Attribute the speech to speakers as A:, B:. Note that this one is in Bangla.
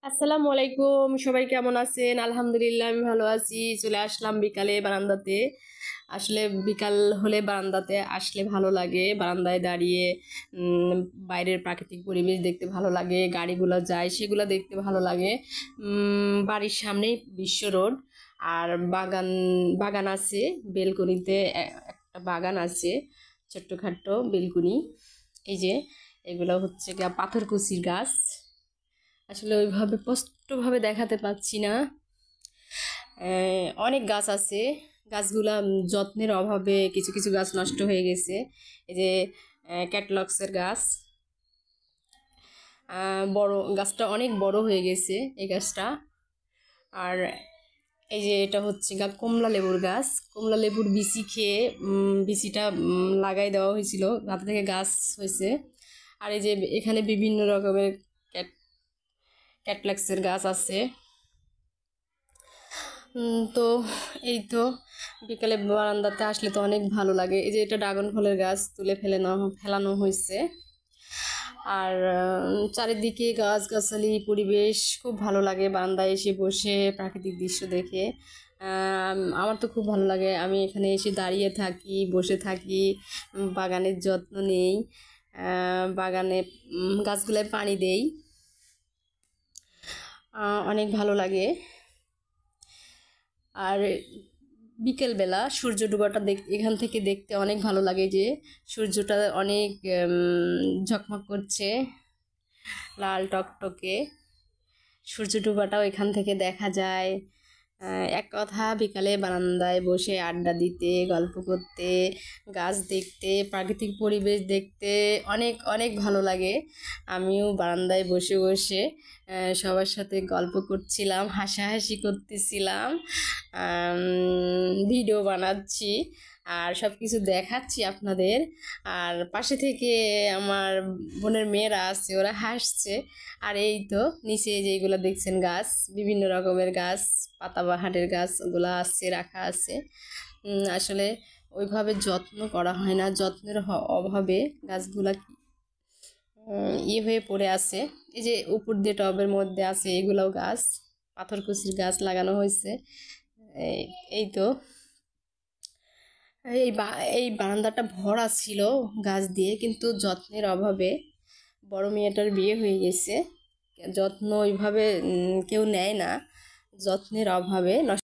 A: আসসালামু আলাইকুম, সবাই কেমন আছেন? আলহামদুলিল্লাহ আমি ভালো আছি। চলে আসলাম বিকালে বারান্দাতে। আসলে বিকাল হলে বারান্দাতে আসলে ভালো লাগে। বারান্দায় দাঁড়িয়ে উম, বাইরের প্রাকৃতিক পরিবেশ দেখতে ভালো লাগে, গাড়িগুলো যায় সেগুলো দেখতে ভালো লাগে। বাড়ির সামনেই বিশ্ব রোড। আর বাগান বাগান আছে। বেলকনিতে একটা বাগান আছে, ছোট্টখাট্ট বেলকনি। এই যে এগুলো হচ্ছে গিয়া পাথরকুচির গাছ। আসলে ওইভাবে স্পষ্টভাবে দেখাতে পাচ্ছি না। অনেক গাছ আছে। গাছগুলা যত্নের অভাবে কিছু কিছু গাছ নষ্ট হয়ে গেছে। এই যে ক্যাটলক্সের গাছ, বড় গাছটা অনেক বড় হয়ে গেছে এই গাছটা। আর এই যে এটা হচ্ছে গা কমলা লেবুর গাছ। কমলা লেবুর বিচি খেয়ে বিচিটা লাগাই দেওয়া হয়েছিল, তাতে থেকে গাছ হয়েছে। আর এই যে এখানে বিভিন্ন রকমের ক্যাটলক্সের গাছ আছে। তো এই তো বিকালে বারান্দাতে আসলে তো অনেক ভালো লাগে। এই যে এটা ড্রাগন ফলের গাছ তুলে ফেলানো হয়েছে। আর চারিদিকে গাছগাছালি পরিবেশ খুব ভালো লাগে বারান্দায় এসে বসে প্রাকৃতিক দৃশ্য দেখে। আমার তো খুব ভালো লাগে। আমি এখানে এসে দাঁড়িয়ে থাকি, বসে থাকি, বাগানের যত্ন নেই, বাগানে গাছগুলোয় পানি দেই। অনেক ভালো লাগে। আর বিকেলবেলা সূর্য ডোবাটা এখান থেকে দেখতে অনেক ভালো লাগে। যে সূর্যটা অনেক ঝকমক করছে, লাল টকটকে। সূর্য ডোবাটাও এখান থেকে দেখা যায়। এক কথা বিকালে বারান্দায় বসে আড্ডা দিতে, গল্প করতে, গাছ দেখতে, প্রাকৃতিক পরিবেশ দেখতে অনেক অনেক ভালো লাগে। আমিও বারান্দায় বসে বসে সবার সাথে গল্প করছিলাম, হাসাহাসি করতেছিলাম, ভিডিও বানাচ্ছি, আর সব কিছু দেখাচ্ছি আপনাদের। আর পাশে থেকে আমার বোনের মেয়েরা আছে, ওরা হাসছে। আর এই তো নিচে যেগুলো দেখছেন গাছ, বিভিন্ন রকমের গাছ, পাতাবাহারের গাছ ওগুলো আছে, রাখা আছে। আসলে ওইভাবে যত্ন করা হয় না, যত্নের অভাবে গাছগুলা ইয়ে হয়ে পড়ে আছে। এই যে উপর দিয়ে টবের মধ্যে আছে, এগুলোও গাছ, পাথরকুচির গাছ লাগানো হয়েছে। এই তো এই বারান্দাটা ভরা ছিল গাছ দিয়ে, কিন্তু যত্নের অভাবে বড় মেয়েটার বিয়ে হয়ে গেছে, যত্ন ওইভাবে কেউ নেয় না, যত্নের অভাবে নষ্ট